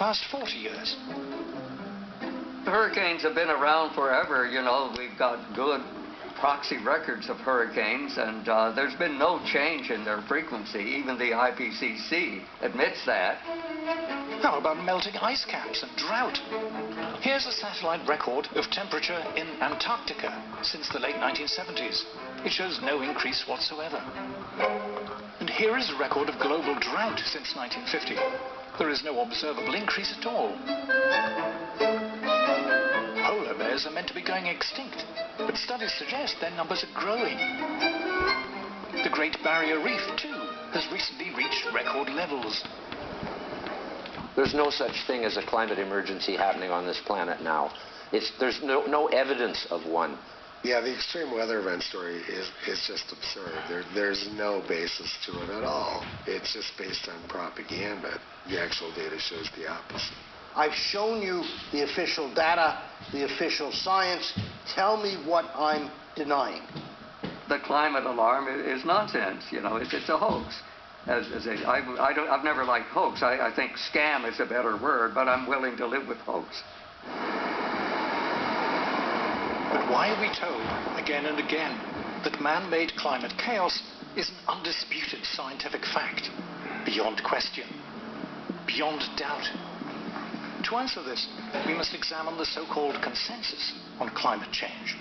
past 40 years. Hurricanes have been around forever. You know, we've got good proxy records of hurricanes, and there's been no change in their frequency. Even the IPCC admits that. How about melting ice caps and drought? Here's a satellite record of temperature in Antarctica since the late 1970s. It shows no increase whatsoever. And here is a record of global drought since 1950. There is no observable increase at all. Polar bears are meant to be going extinct, but studies suggest their numbers are growing. The Great Barrier Reef, too, has recently reached record levels. There's no such thing as a climate emergency happening on this planet now. There's no evidence of one. Yeah, the extreme weather event story is just absurd. There's no basis to it at all. It's just based on propaganda. The actual data shows the opposite. I've shown you the official data, the official science. Tell me what I'm denying. The climate alarm is nonsense. You know, it's a hoax. I've never liked hoax. I think scam is a better word, but I'm willing to live with hoax. But why are we told again and again that man-made climate chaos is an undisputed scientific fact, beyond question, beyond doubt? To answer this, we must examine the so-called consensus on climate change.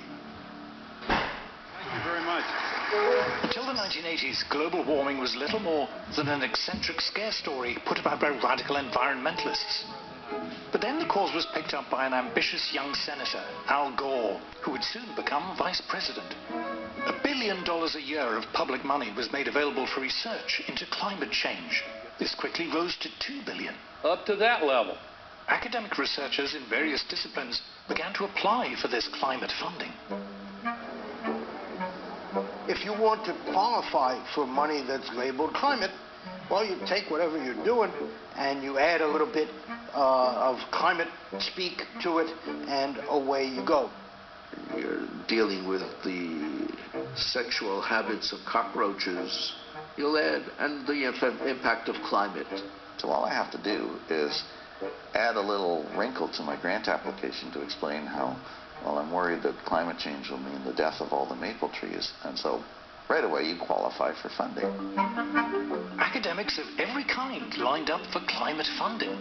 Thank you very much. Until the 1980s, global warming was little more than an eccentric scare story put about by radical environmentalists. But then the cause was picked up by an ambitious young senator, Al Gore, who would soon become vice president. $1 billion a year of public money was made available for research into climate change. This quickly rose to $2 billion. Up to that level. Academic researchers in various disciplines began to apply for this climate funding. If you want to qualify for money that's labeled climate, well, you take whatever you're doing and you add a little bit of climate speak to it, and away you go. You're dealing with the sexual habits of cockroaches, you'll add, and the impact of climate. So all I have to do is add a little wrinkle to my grant application to explain how, well, I'm worried that climate change will mean the death of all the maple trees, and so right away you qualify for funding. Academics of every kind lined up for climate funding.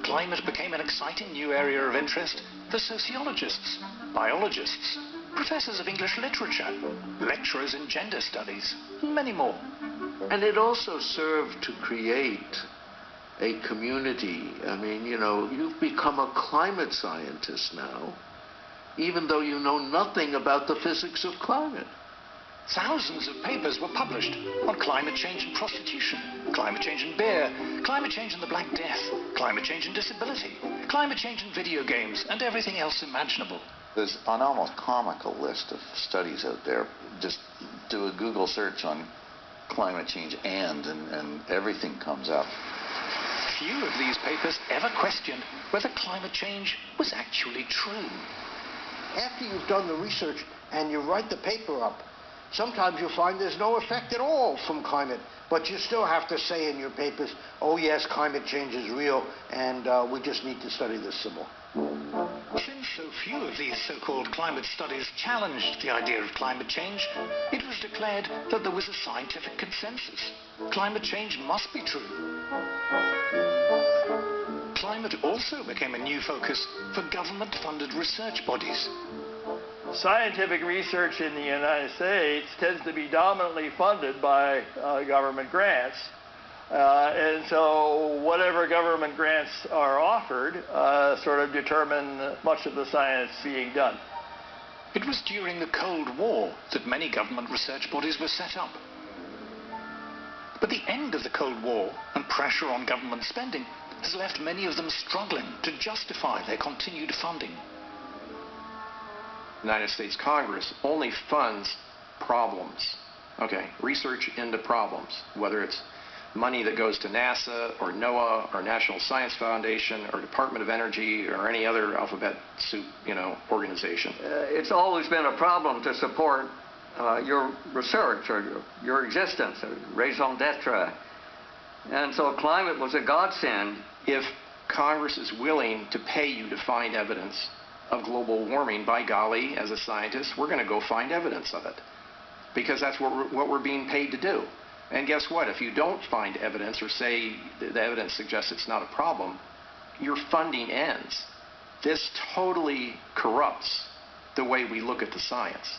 Climate became an exciting new area of interest for sociologists, biologists, professors of English literature, lecturers in gender studies, and many more. And it also served to create a community. I mean, you know, you've become a climate scientist now, even though you know nothing about the physics of climate. Thousands of papers were published on climate change and prostitution, climate change and beer, climate change and the Black Death, climate change and disability, climate change and video games, and everything else imaginable. There's an almost comical list of studies out there. Just do a Google search on climate change and everything comes up. Few of these papers ever questioned whether climate change was actually true. After you've done the research and you write the paper up, sometimes you'll find there's no effect at all from climate, but you still have to say in your papers, oh yes, climate change is real, and we just need to study this some more. Since so few of these so-called climate studies challenged the idea of climate change, it was declared that there was a scientific consensus. Climate change must be true. Climate also became a new focus for government-funded research bodies. Scientific research in the United States tends to be dominantly funded by government grants. And so whatever government grants are offered sort of determine much of the science being done. It was during the Cold War that many government research bodies were set up. But the end of the Cold War and pressure on government spending has left many of them struggling to justify their continued funding. The United States Congress only funds problems. Okay, research into problems, whether it's money that goes to NASA or NOAA or National Science Foundation or Department of Energy or any other alphabet soup, organization. It's always been a problem to support your research or your existence, or raison d'etre. And so climate was a godsend. If Congress is willing to pay you to find evidence of global warming, by golly, as a scientist, we're going to go find evidence of it. Because that's what we're being paid to do. And guess what? If you don't find evidence or say the evidence suggests it's not a problem, your funding ends. This totally corrupts the way we look at the science.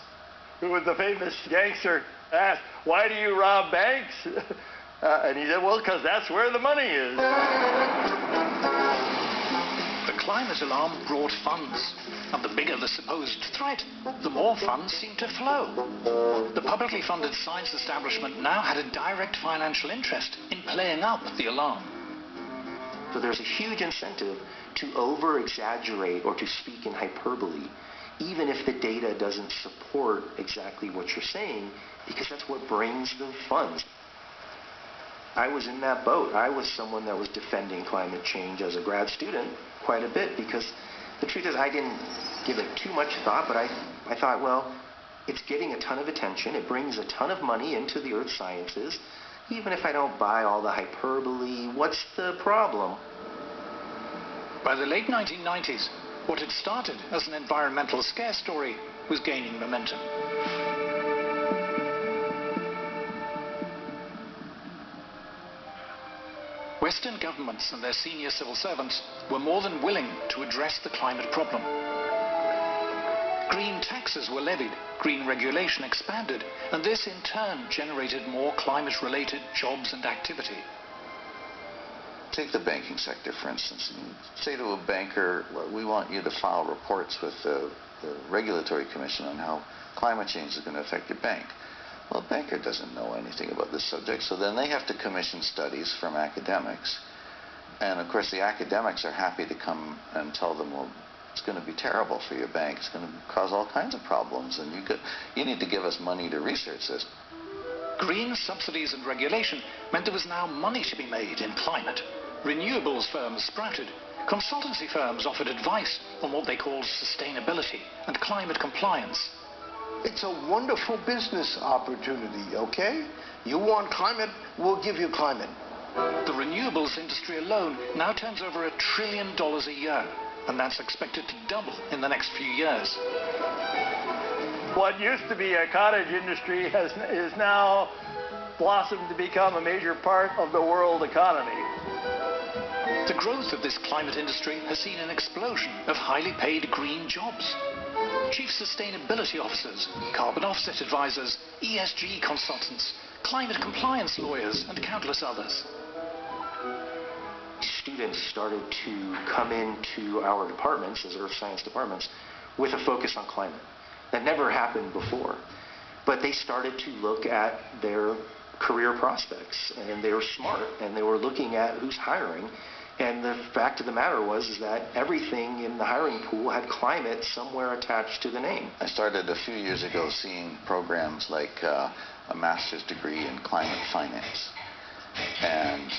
Who was the famous gangster asked, "Why do you rob banks?" And he said, "Well, because that's where the money is." The climate alarm brought funds, and the bigger the supposed threat, the more funds seemed to flow. The publicly funded science establishment now had a direct financial interest in playing up the alarm. So there's a huge incentive to over-exaggerate or to speak in hyperbole, even if the data doesn't support exactly what you're saying, because that's what brings the funds. I was in that boat. I was someone that was defending climate change as a grad student quite a bit, because the truth is I didn't give it too much thought, but I thought, well, it's getting a ton of attention. It brings a ton of money into the earth sciences. Even if I don't buy all the hyperbole, what's the problem? By the late 1990s, what had started as an environmental scare story was gaining momentum. Western governments and their senior civil servants were more than willing to address the climate problem. Green taxes were levied, green regulation expanded, and this in turn generated more climate-related jobs and activity. Take the banking sector, for instance. Say to a banker, well, we want you to file reports with the Regulatory Commission on how climate change is going to affect your bank. Well, a banker doesn't know anything about this subject, so then they have to commission studies from academics. And of course, the academics are happy to come and tell them, well, it's going to be terrible for your bank. It's going to cause all kinds of problems, and you need to give us money to research this. Green subsidies and regulation meant there was now money to be made in climate. Renewables firms sprouted. Consultancy firms offered advice on what they called sustainability and climate compliance. It's a wonderful business opportunity, okay? You want climate, we'll give you climate. The renewables industry alone now turns over $1 trillion a year, and that's expected to double in the next few years. What used to be a cottage industry is now blossomed to become a major part of the world economy. The growth of this climate industry has seen an explosion of highly paid green jobs. Chief sustainability officers, carbon offset advisors, ESG consultants, climate compliance lawyers, and countless others. Students started to come into our departments, as earth science departments, with a focus on climate. That never happened before. But they started to look at their career prospects, and they were smart, and they were looking at who's hiring. And the fact of the matter was that everything in the hiring pool had climate somewhere attached to the name. I started a few years ago seeing programs like a master's degree in climate finance. And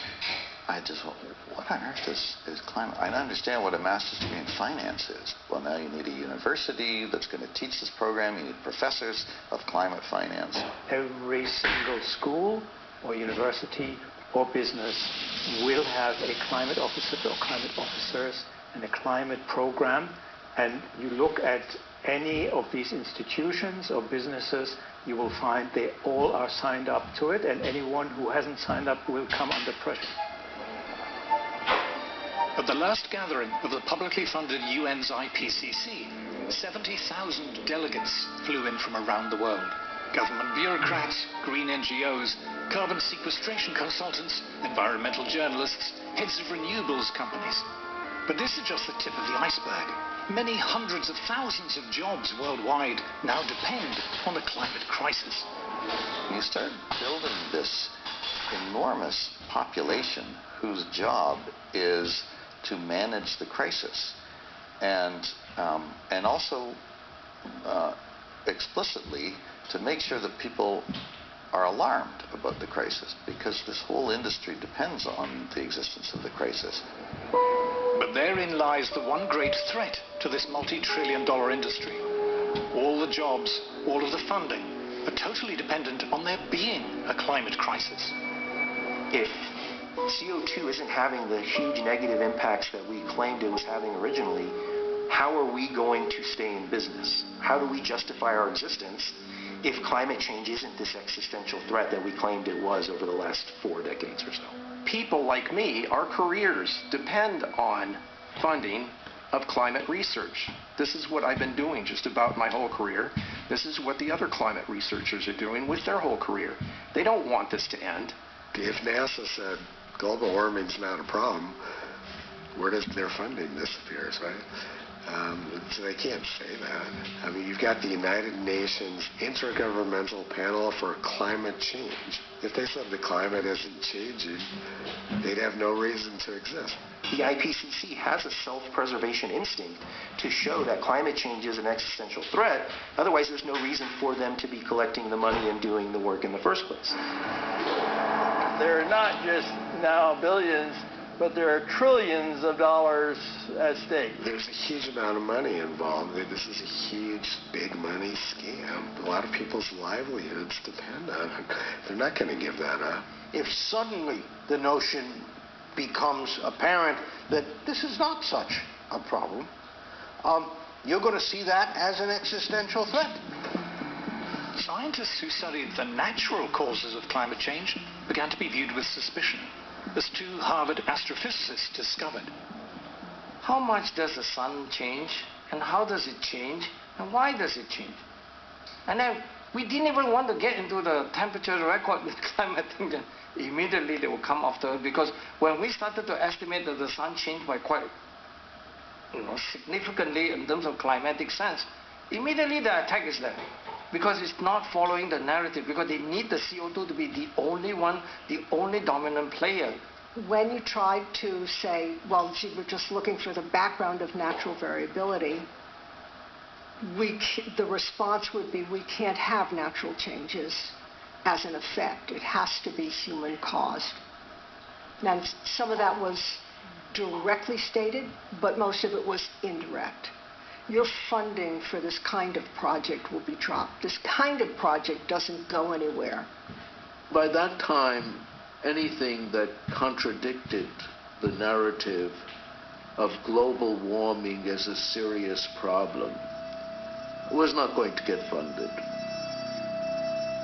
I just thought, what on earth is climate? I understand what a master's degree in finance is. Well, now you need a university that's going to teach this program. You need professors of climate finance. Every single school or university or business will have a climate officer or climate officers and a climate program. And you look at any of these institutions or businesses, you will find they all are signed up to it, and anyone who hasn't signed up will come under pressure. At the last gathering of the publicly funded UN's IPCC, 70,000 delegates flew in from around the world. Government bureaucrats, green NGOs, carbon sequestration consultants, environmental journalists, heads of renewables companies. But this is just the tip of the iceberg. Many hundreds of thousands of jobs worldwide now depend on the climate crisis. You start building this enormous population whose job is to manage the crisis, and also explicitly to make sure that people are alarmed about the crisis, because this whole industry depends on the existence of the crisis. But therein lies the one great threat to this multi-trillion-dollar industry. All the jobs, all of the funding are totally dependent on there being a climate crisis. If CO2 isn't having the huge negative impacts that we claimed it was having originally, how are we going to stay in business? How do we justify our existence if climate change isn't this existential threat that we claimed it was over the last 4 decades or so? People like me, our careers depend on funding of climate research. This is what I've been doing just about my whole career. This is what the other climate researchers are doing with their whole career. They don't want this to end. If NASA said global warming's not a problem, where does their funding disappears, right? So they can't say that. I mean, you've got the United Nations Intergovernmental Panel for Climate Change. If they said the climate isn't changing, they'd have no reason to exist. The IPCC has a self-preservation instinct to show that climate change is an existential threat. Otherwise, there's no reason for them to be collecting the money and doing the work in the first place. There are not just now billions, but there are trillions of dollars at stake. There's a huge amount of money involved. This is a huge, big money scam. A lot of people's livelihoods depend on it. They're not going to give that up. If suddenly the notion becomes apparent that this is not such a problem, you're going to see that as an existential threat. Scientists who studied the natural causes of climate change began to be viewed with suspicion, as 2 Harvard astrophysicists discovered. How much does the sun change, and how does it change, and why does it change? And then we didn't even want to get into the temperature record with climate thing. Immediately they will come after, because when we started to estimate that the sun changed by quite significantly in terms of climatic sense, immediately the attack is there. Because it's not following the narrative, because they need the CO2 to be the only one, the only dominant player. When you try to say, well, gee, we're just looking for the background of natural variability, the response would be we can't have natural changes as an effect. It has to be human caused. Now, some of that was directly stated, but most of it was indirect. Your funding for this kind of project will be dropped. This kind of project doesn't go anywhere. By that time, anything that contradicted the narrative of global warming as a serious problem was not going to get funded.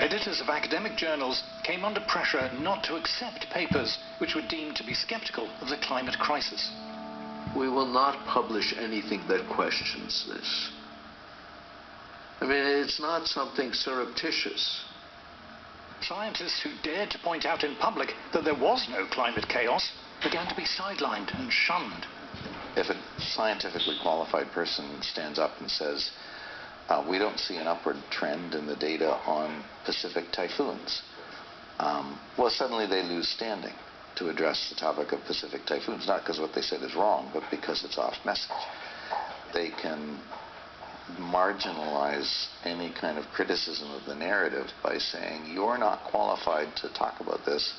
Editors of academic journals came under pressure not to accept papers which were deemed to be skeptical of the climate crisis. We will not publish anything that questions this. I mean, it's not something surreptitious. Scientists who dared to point out in public that there was no climate chaos began to be sidelined and shunned. If a scientifically qualified person stands up and says, we don't see an upward trend in the data on Pacific typhoons, well, suddenly they lose standing to address the topic of Pacific typhoons, not because what they said is wrong, but because it's off message. They can marginalize any kind of criticism of the narrative by saying, you're not qualified to talk about this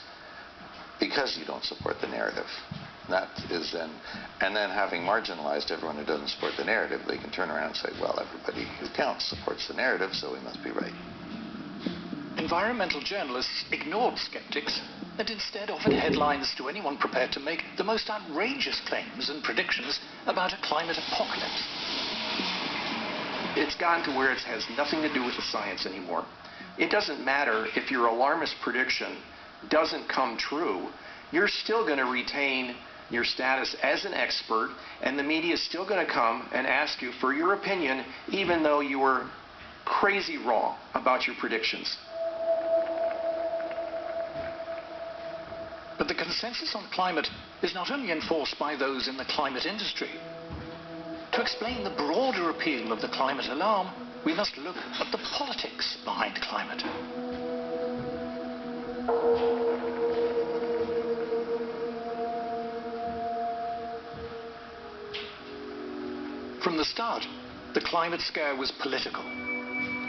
because you don't support the narrative. That is then, and then having marginalized everyone who doesn't support the narrative, they can turn around and say, well, everybody who counts supports the narrative, so we must be right. Environmental journalists ignored skeptics and instead offered headlines to anyone prepared to make the most outrageous claims and predictions about a climate apocalypse. It's gotten to where it has nothing to do with the science anymore. It doesn't matter if your alarmist prediction doesn't come true, you're still going to retain your status as an expert, and the media is still going to come and ask you for your opinion, even though you were crazy wrong about your predictions. But the consensus on climate is not only enforced by those in the climate industry. To explain the broader appeal of the climate alarm, we must look at the politics behind climate. From the start, the climate scare was political.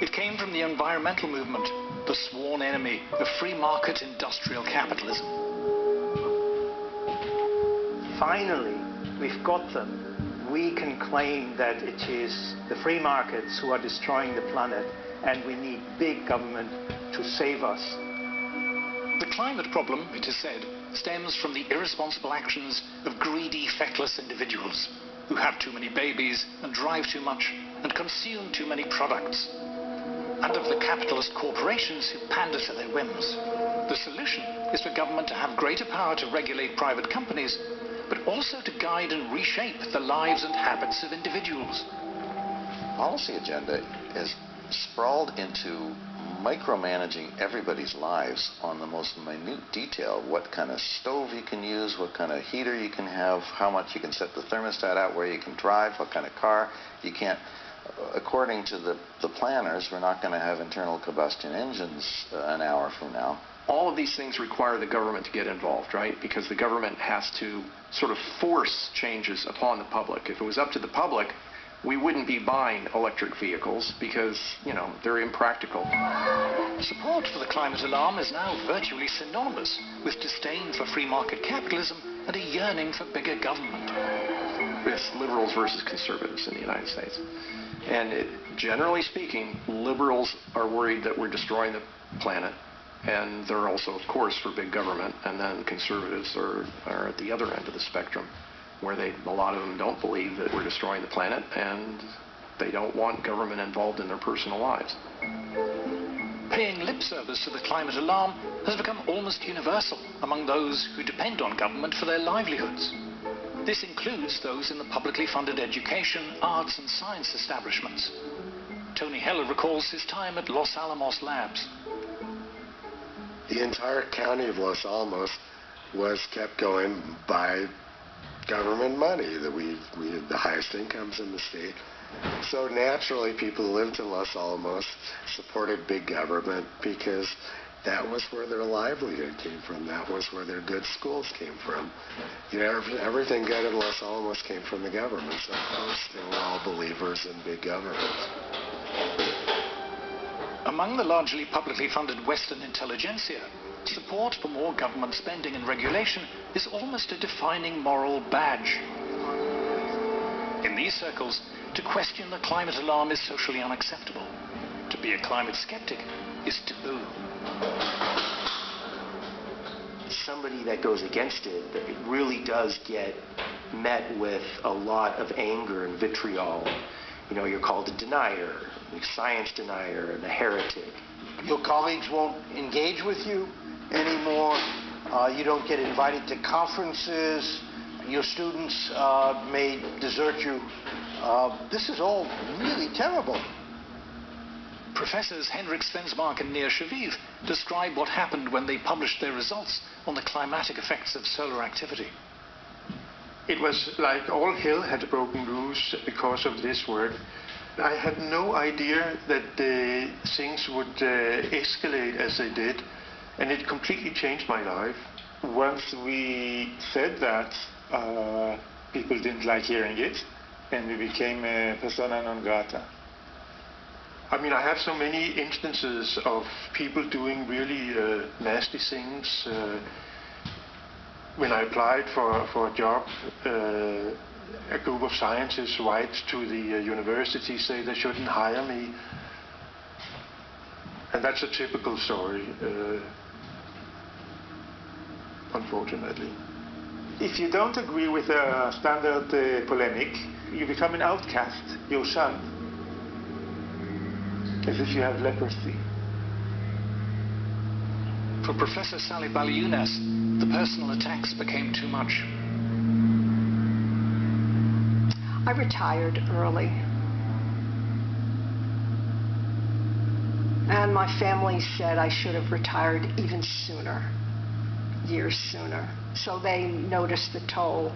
It came from the environmental movement, the sworn enemy of free market industrial capitalism. Finally, we've got them. We can claim that it is the free markets who are destroying the planet, and we need big government to save us. The climate problem, it is said, stems from the irresponsible actions of greedy, feckless individuals who have too many babies and drive too much and consume too many products, and of the capitalist corporations who pander to their whims. The solution is for government to have greater power to regulate private companies, but also to guide and reshape the lives and habits of individuals. Policy agenda is sprawled into micromanaging everybody's lives on the most minute detail. What kind of stove you can use, what kind of heater you can have, how much you can set the thermostat out, where you can drive, what kind of car you can't. According to the planners, we're not going to have internal combustion engines an hour from now. All of these things require the government to get involved, right? Because the government has to sort of force changes upon the public. If it was up to the public, we wouldn't be buying electric vehicles because, you know, they're impractical. Support for the climate alarm is now virtually synonymous with disdain for free market capitalism and a yearning for bigger government. It's liberals versus conservatives in the United States. And generally speaking, liberals are worried that we're destroying the planet. And they're also, of course, for big government. And then conservatives are at the other end of the spectrum, where a lot of them don't believe that we're destroying the planet, and they don't want government involved in their personal lives. Paying lip service to the climate alarm has become almost universal among those who depend on government for their livelihoods. This includes those in the publicly funded education, arts and science establishments. Tony Heller recalls his time at Los Alamos Labs. The entire county of Los Alamos was kept going by government money. That we had the highest incomes in the state. So naturally, people who lived in Los Alamos supported big government because that was where their livelihood came from. That was where their good schools came from. You know, everything good in Los Alamos came from the government. So of course, they were all believers in big government. Among the largely publicly funded Western intelligentsia, support for more government spending and regulation is almost a defining moral badge. In these circles, to question the climate alarm is socially unacceptable. To be a climate skeptic is taboo. Somebody that goes against it really does get met with a lot of anger and vitriol. You know, you're called a denier, a science denier, and a heretic. Your colleagues won't engage with you anymore. You don't get invited to conferences. Your students may desert you. This is all really terrible. Professors Henrik Svensmark and Nir Shaviv describe what happened when they published their results on the climatic effects of solar activity. It was like all hell had broken loose because of this work. I had no idea that things would escalate as they did, and it completely changed my life. Once we said that, people didn't like hearing it, and we became persona non grata. I mean, I have so many instances of people doing really nasty things. When I applied for a job, a group of scientists write to the university, say they shouldn't hire me. And that's a typical story, unfortunately. If you don't agree with a standard polemic, you become an outcast yourself, as if you have leprosy. For Professor Sally Baliunas, the personal attacks became too much. I retired early. And my family said I should have retired even sooner, years sooner. So they noticed the toll.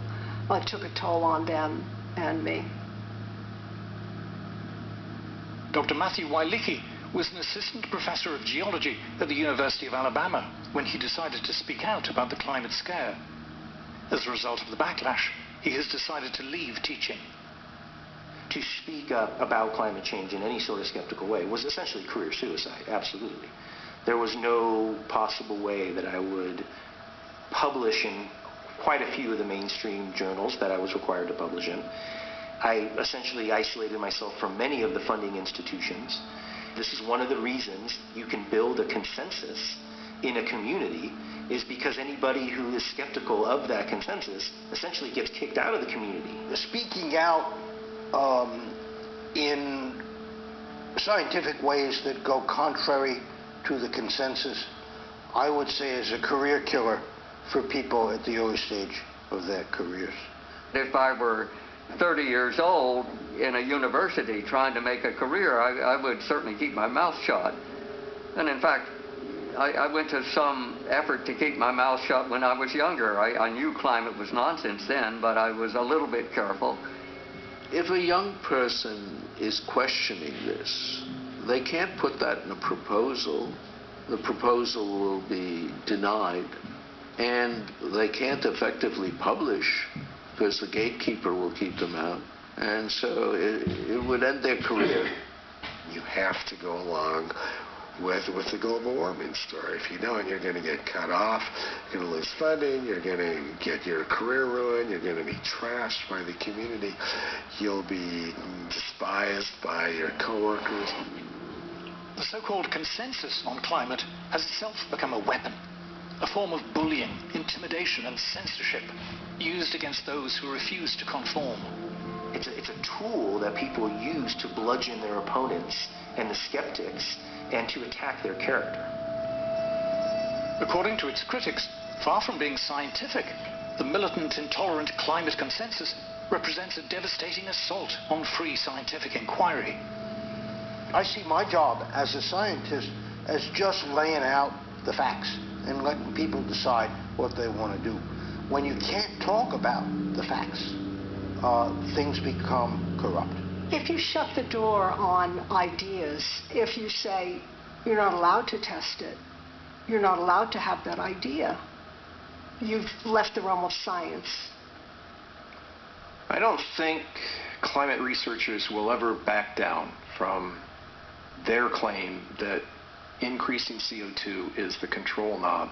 Well, it took a toll on them and me. Dr. Matthew Wailicki was an assistant professor of geology at the University of Alabama when he decided to speak out about the climate scare. As a result of the backlash, he has decided to leave teaching. To speak up about climate change in any sort of skeptical way was essentially career suicide, absolutely. There was no possible way that I would publish in quite a few of the mainstream journals that I was required to publish in. I essentially isolated myself from many of the funding institutions. This is one of the reasons you can build a consensus in a community is because anybody who is skeptical of that consensus essentially gets kicked out of the community. Speaking out in scientific ways that go contrary to the consensus, I would say is a career killer for people at the early stage of their careers. If I were 30 years old in a university trying to make a career, I would certainly keep my mouth shut. And in fact, I went to some effort to keep my mouth shut when I was younger. I knew climate was nonsense then, but I was a little bit careful. If a young person is questioning this, they can't put that in a proposal. The proposal will be denied, and they can't effectively publish because the gatekeeper will keep them out, and so it would end their career. You have to go along with the global warming story. If you don't, you're going to get cut off, you're going to lose funding, you're going to get your career ruined, you're going to be trashed by the community, you'll be despised by your coworkers. The so-called consensus on climate has itself become a weapon, a form of bullying, intimidation and censorship used against those who refuse to conform. It's a tool that people use to bludgeon their opponents and the skeptics and to attack their character. According to its critics, far from being scientific, the militant, intolerant climate consensus represents a devastating assault on free scientific inquiry. I see my job as a scientist as just laying out the facts and letting people decide what they want to do. When you can't talk about the facts, things become corrupt. If you shut the door on ideas, if you say you're not allowed to test it, you're not allowed to have that idea, you've left the realm of science. I don't think climate researchers will ever back down from their claim that increasing CO2 is the control knob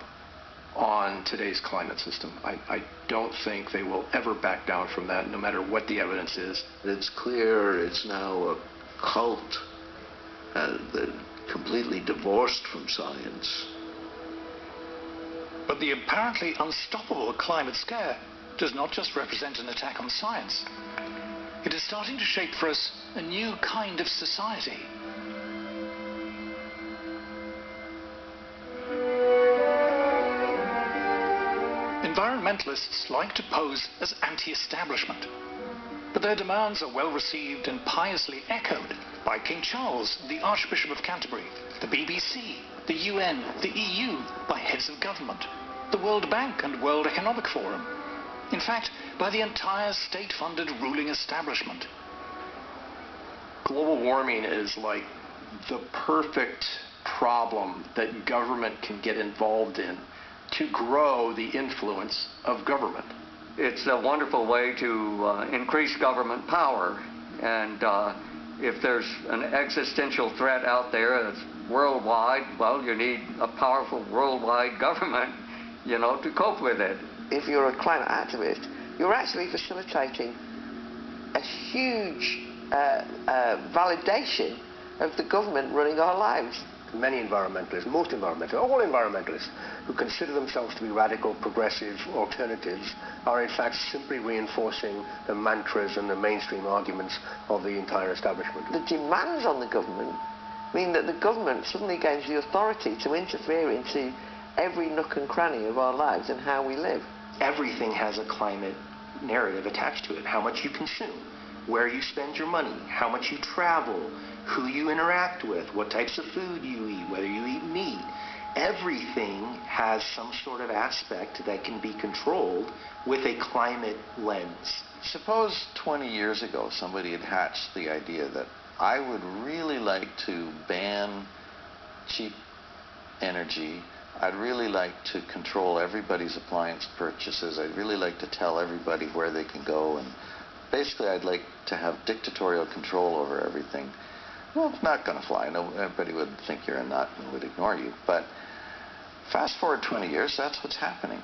on today's climate system. I don't think they will ever back down from that, no matter what the evidence is. It's clear it's now a cult, completely divorced from science. But the apparently unstoppable climate scare does not just represent an attack on science. It is starting to shape for us a new kind of society. Environmentalists like to pose as anti-establishment, but their demands are well received and piously echoed by King Charles, the Archbishop of Canterbury, the BBC, the UN, the EU, by heads of government, the World Bank and World Economic Forum. In fact, by the entire state-funded ruling establishment. Global warming is like the perfect problem that government can get involved in to grow the influence of government. It's a wonderful way to increase government power, and if there's an existential threat out there that's worldwide, well, you need a powerful worldwide government, to cope with it. If you're a climate activist, you're actually facilitating a huge validation of the government running our lives. Many environmentalists, most environmentalists, all environmentalists who consider themselves to be radical, progressive alternatives are in fact simply reinforcing the mantras and the mainstream arguments of the entire establishment. The demands on the government mean that the government suddenly gains the authority to interfere into every nook and cranny of our lives and how we live. Everything has a climate narrative attached to it. How much you consume, where you spend your money, how much you travel, who you interact with, what types of food you eat, whether you eat meat. Everything has some sort of aspect that can be controlled with a climate lens. Suppose 20 years ago somebody had hatched the idea that I would really like to ban cheap energy. I'd really like to control everybody's appliance purchases. I'd really like to tell everybody where they can go, and basically I'd like to have dictatorial control over everything. Well, it's not going to fly. No, everybody would think you're a nut and would ignore you. But fast forward 20 years, that's what's happening.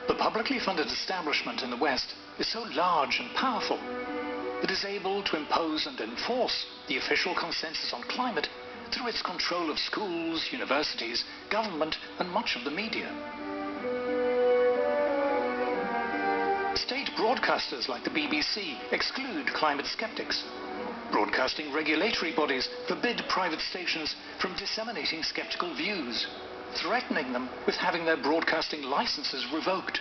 The publicly funded establishment in the West is so large and powerful that it is able to impose and enforce the official consensus on climate through its control of schools, universities, government, and much of the media. State broadcasters like the BBC exclude climate skeptics. Broadcasting regulatory bodies forbid private stations from disseminating skeptical views, threatening them with having their broadcasting licenses revoked.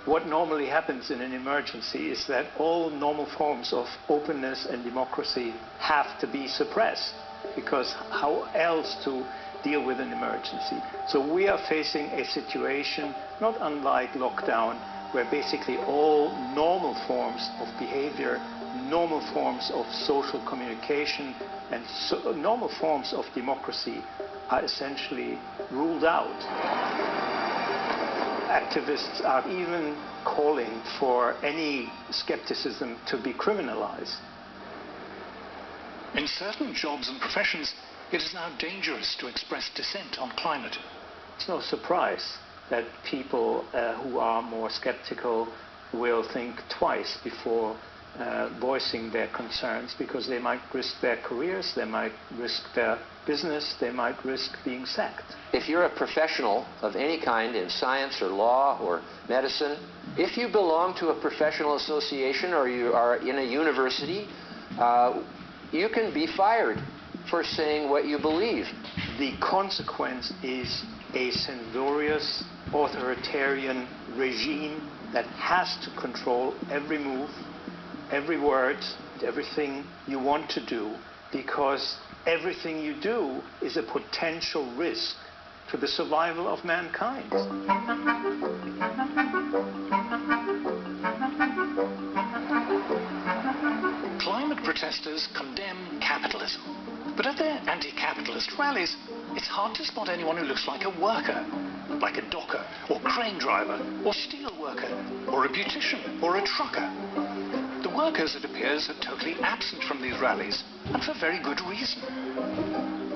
What normally happens in an emergency is that all normal forms of openness and democracy have to be suppressed, because how else to deal with an emergency? So we are facing a situation not unlike lockdown, where basically all normal forms of behavior, normal forms of social communication, and normal forms of democracy are essentially ruled out. Activists are even calling for any skepticism to be criminalized. In certain jobs and professions, it is now dangerous to express dissent on climate. It's no surprise that people who are more skeptical will think twice before voicing their concerns, because they might risk their careers, they might risk their business, they might risk being sacked. If you're a professional of any kind in science or law or medicine, if you belong to a professional association or you are in a university, you can be fired for saying what you believe. The consequence is a censorious, authoritarian regime that has to control every move, every word, everything you want to do, because everything you do is a potential risk to the survival of mankind. Climate protesters condemn capitalism, but at their anti-capitalist rallies, it's hard to spot anyone who looks like a worker, like a docker, or crane driver, or steel worker, or a beautician, or a trucker. The workers, it appears, are totally absent from these rallies, and for very good reason.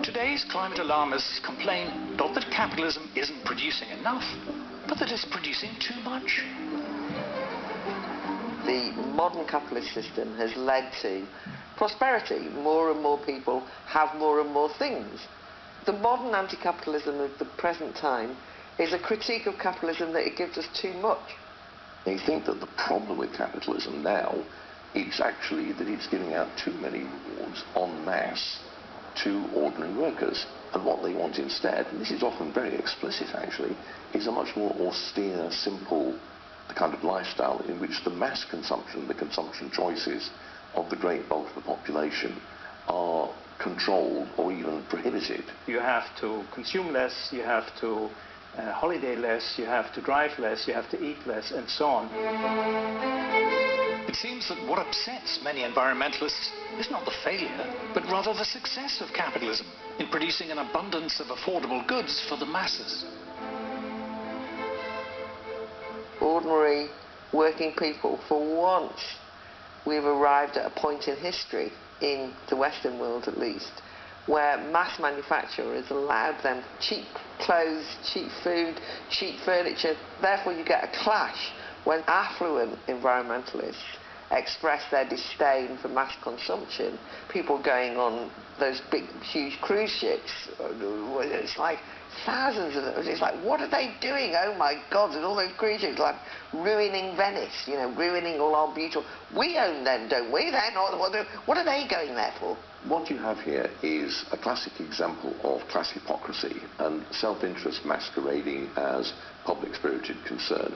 Today's climate alarmists complain not that capitalism isn't producing enough, but that it's producing too much. The modern capitalist system has led to prosperity. More and more people have more and more things. The modern anti-capitalism of the present time is a critique of capitalism that it gives us too much. They think that the problem with capitalism now is actually that it's giving out too many rewards en masse to ordinary workers. And what they want instead, and this is often very explicit actually, is a much more austere, simple kind of lifestyle in which the mass consumption, the consumption choices of the great bulk of the population are controlled or even prohibited. You have to consume less, you have to holiday less, you have to drive less, you have to eat less, and so on. It seems that what upsets many environmentalists is not the failure, but rather the success of capitalism in producing an abundance of affordable goods for the masses. Ordinary working people, for once, we've arrived at a point in history, in the Western world at least, where mass manufacture has allowed them cheap clothes, cheap food, cheap furniture. Therefore you get a clash when affluent environmentalists express their disdain for mass consumption. People going on those big, huge cruise ships, it's like thousands of them. It's like, what are they doing? Oh my God, there's all those cruise ships, like ruining Venice, you know, ruining all our beautiful. We own them, don't we? They're not. What are they going there for? What you have here is a classic example of class hypocrisy and self-interest masquerading as public-spirited concern.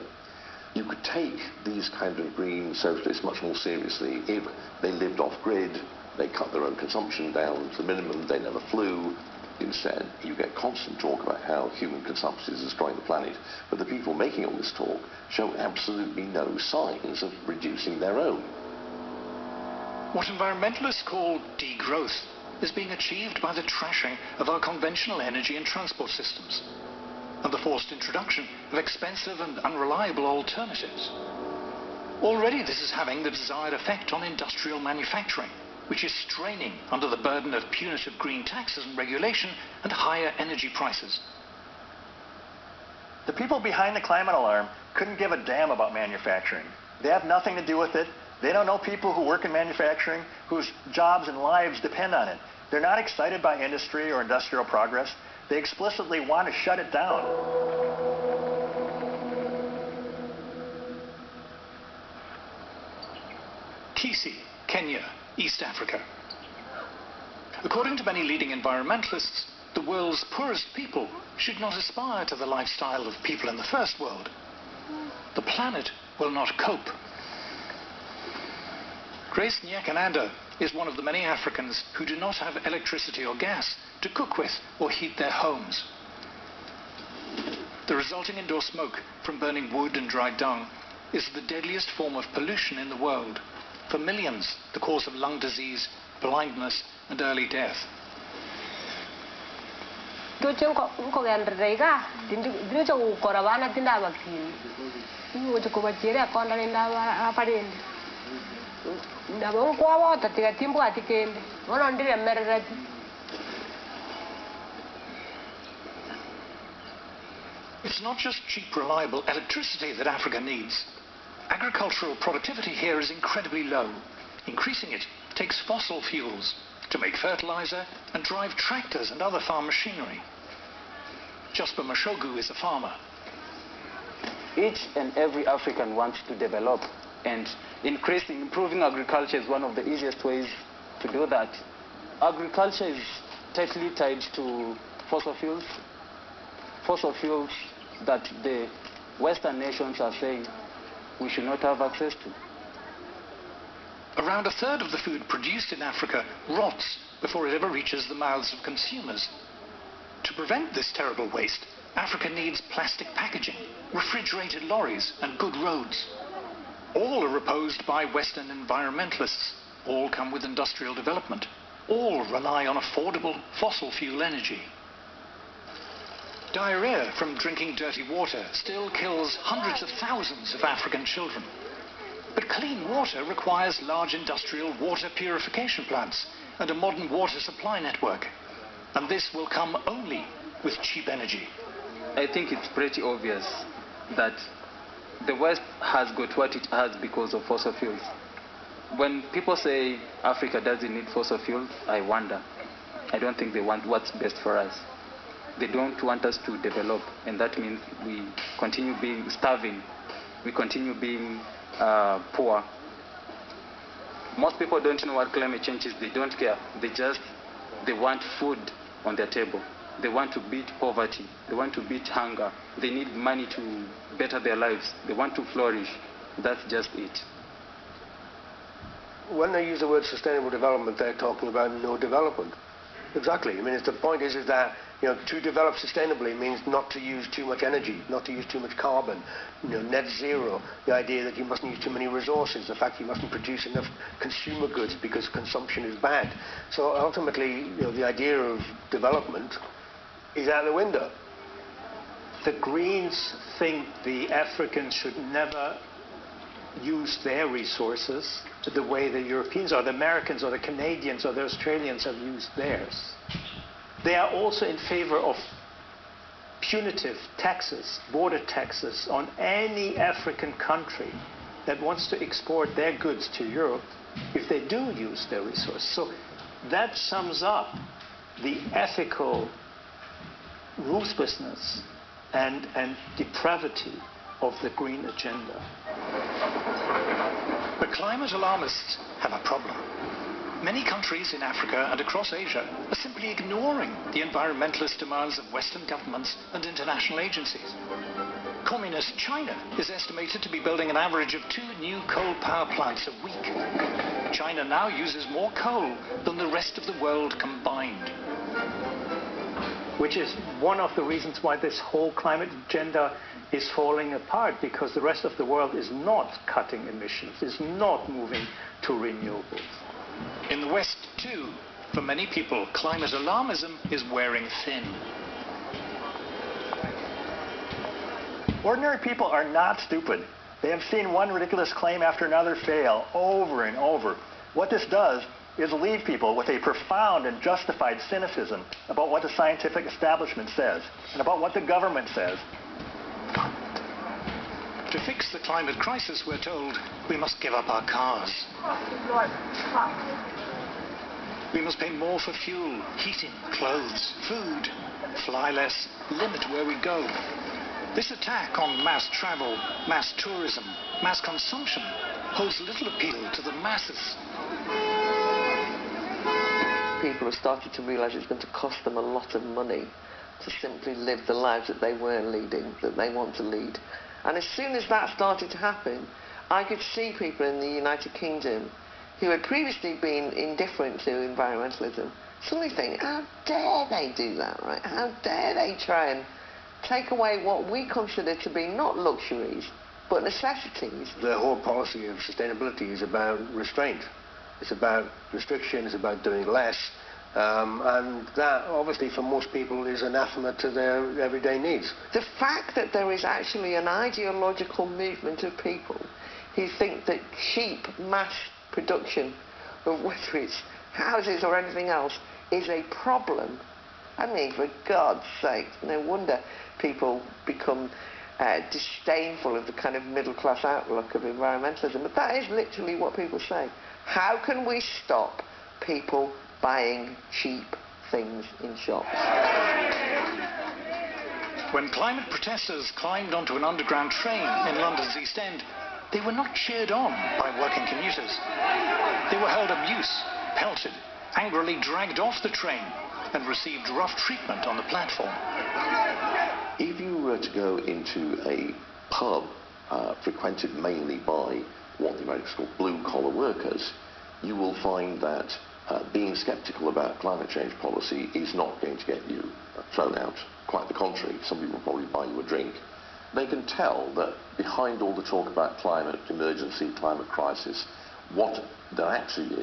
You could take these kind of green socialists much more seriously if they lived off-grid, they cut their own consumption down to the minimum, they never flew. Instead, you get constant talk about how human consumption is destroying the planet, but the people making all this talk show absolutely no signs of reducing their own. What environmentalists call degrowth is being achieved by the trashing of our conventional energy and transport systems, and the forced introduction of expensive and unreliable alternatives. Already this is having the desired effect on industrial manufacturing, which is straining under the burden of punitive green taxes and regulation and higher energy prices. The people behind the climate alarm couldn't give a damn about manufacturing. They have nothing to do with it. They don't know people who work in manufacturing whose jobs and lives depend on it. They're not excited by industry or industrial progress. They explicitly want to shut it down. Kisi, Kenya, East Africa. According to many leading environmentalists, the world's poorest people should not aspire to the lifestyle of people in the first world. The planet will not cope. Grace Nyakananda is one of the many Africans who do not have electricity or gas to cook with or heat their homes. The resulting indoor smoke from burning wood and dry dung is the deadliest form of pollution in the world. For millions, the cause of lung disease, blindness, and early death. It's not just cheap, reliable electricity that Africa needs. Agricultural productivity here is incredibly low. Increasing it takes fossil fuels to make fertilizer and drive tractors and other farm machinery. Jasper Mashogu is a farmer. Each and every African wants to develop, and improving agriculture is one of the easiest ways to do that. Agriculture is tightly tied to fossil fuels that the Western nations are saying we should not have access to. Around a third of the food produced in Africa rots before it ever reaches the mouths of consumers. To prevent this terrible waste, Africa needs plastic packaging, refrigerated lorries, and good roads. All are opposed by Western environmentalists. All come with industrial development. All rely on affordable fossil fuel energy. Diarrhea from drinking dirty water still kills hundreds of thousands of African children. But clean water requires large industrial water purification plants and a modern water supply network. And this will come only with cheap energy. I think it's pretty obvious that the West has got what it has because of fossil fuels. When people say Africa doesn't need fossil fuels, I wonder. I don't think they want what's best for us. They don't want us to develop, and that means we continue being starving. We continue being poor. Most people don't know what climate change is. They don't care. They want food on their table. They want to beat poverty. They want to beat hunger. They need money to better their lives. They want to flourish. That's just it. When they use the word sustainable development, they're talking about no development. Exactly. I mean, the point is that to develop sustainably means not to use too much energy, not to use too much carbon. Net zero. The idea that you mustn't use too many resources. The fact you mustn't produce enough consumer goods because consumption is bad. So ultimately, the idea of development is out the window. The Greens think the Africans should never use their resources the way the Europeans or the Americans or the Canadians or the Australians have used theirs. They are also in favor of punitive taxes, border taxes on any African country that wants to export their goods to Europe if they do use their resources. So that sums up the ethical ruthlessness and depravity of the green agenda. But climate alarmists have a problem. Many countries in Africa and across Asia are simply ignoring the environmentalist demands of Western governments and international agencies. Communist China is estimated to be building an average of 2 new coal power plants a week. China now uses more coal than the rest of the world combined. Which is one of the reasons why this whole climate agenda is falling apart, because the rest of the world is not cutting emissions, is not moving to renewables. In the West, too, for many people, climate alarmism is wearing thin. Ordinary people are not stupid. They have seen one ridiculous claim after another fail over and over. What this does is leave people with a profound and justified cynicism about what the scientific establishment says and about what the government says. To fix the climate crisis, we're told, we must give up our cars. We must pay more for fuel, heating, clothes, food, fly less, limit where we go. This attack on mass travel, mass tourism, mass consumption holds little appeal to the masses. People have started to realise it's going to cost them a lot of money to simply live the lives that they weren't leading, that they want to lead. And as soon as that started to happen, I could see people in the United Kingdom who had previously been indifferent to environmentalism suddenly think, how dare they do that, right? How dare they try and take away what we consider to be not luxuries, but necessities. The whole policy of sustainability is about restraint. It's about restriction, it's about doing less. And that, obviously, for most people is anathema to their everyday needs. The fact that there is actually an ideological movement of people who think that cheap mass production of whether it's houses or anything else is a problem. I mean, for God's sake, no wonder people become disdainful of the kind of middle-class outlook of environmentalism. But that is literally what people say. How can we stop people buying cheap things in shops? When climate protesters climbed onto an underground train in London's East End, they were not cheered on by working commuters. They were held abuse, pelted, angrily dragged off the train, and received rough treatment on the platform. If you were to go into a pub frequented mainly by what the Americans call blue-collar workers, you will find that being sceptical about climate change policy is not going to get you thrown out. Quite the contrary, somebody will probably buy you a drink. They can tell that behind all the talk about climate emergency, climate crisis, what there actually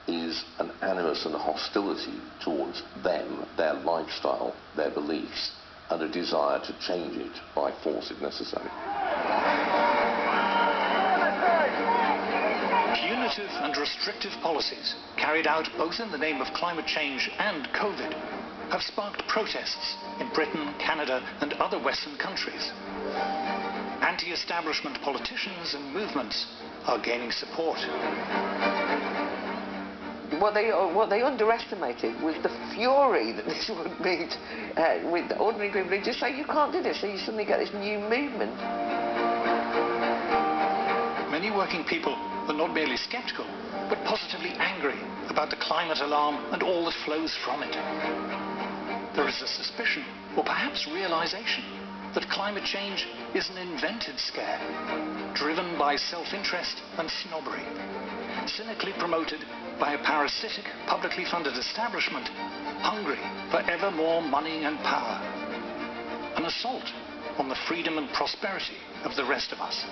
is an animus and a hostility towards them, their lifestyle, their beliefs, and a desire to change it by force if necessary. Punitive and restrictive policies, carried out both in the name of climate change and COVID, have sparked protests in Britain, Canada, and other Western countries. Anti-establishment politicians and movements are gaining support. What they underestimated was the fury that this would meet with ordinary people who just say, you can't do this, so you suddenly get this new movement. Many working people are not merely sceptical, but positively angry about the climate alarm and all that flows from it. There is a suspicion, or perhaps realization, that climate change is an invented scare, driven by self-interest and snobbery, cynically promoted by a parasitic, publicly funded establishment hungry for ever more money and power. An assault on the freedom and prosperity of the rest of us.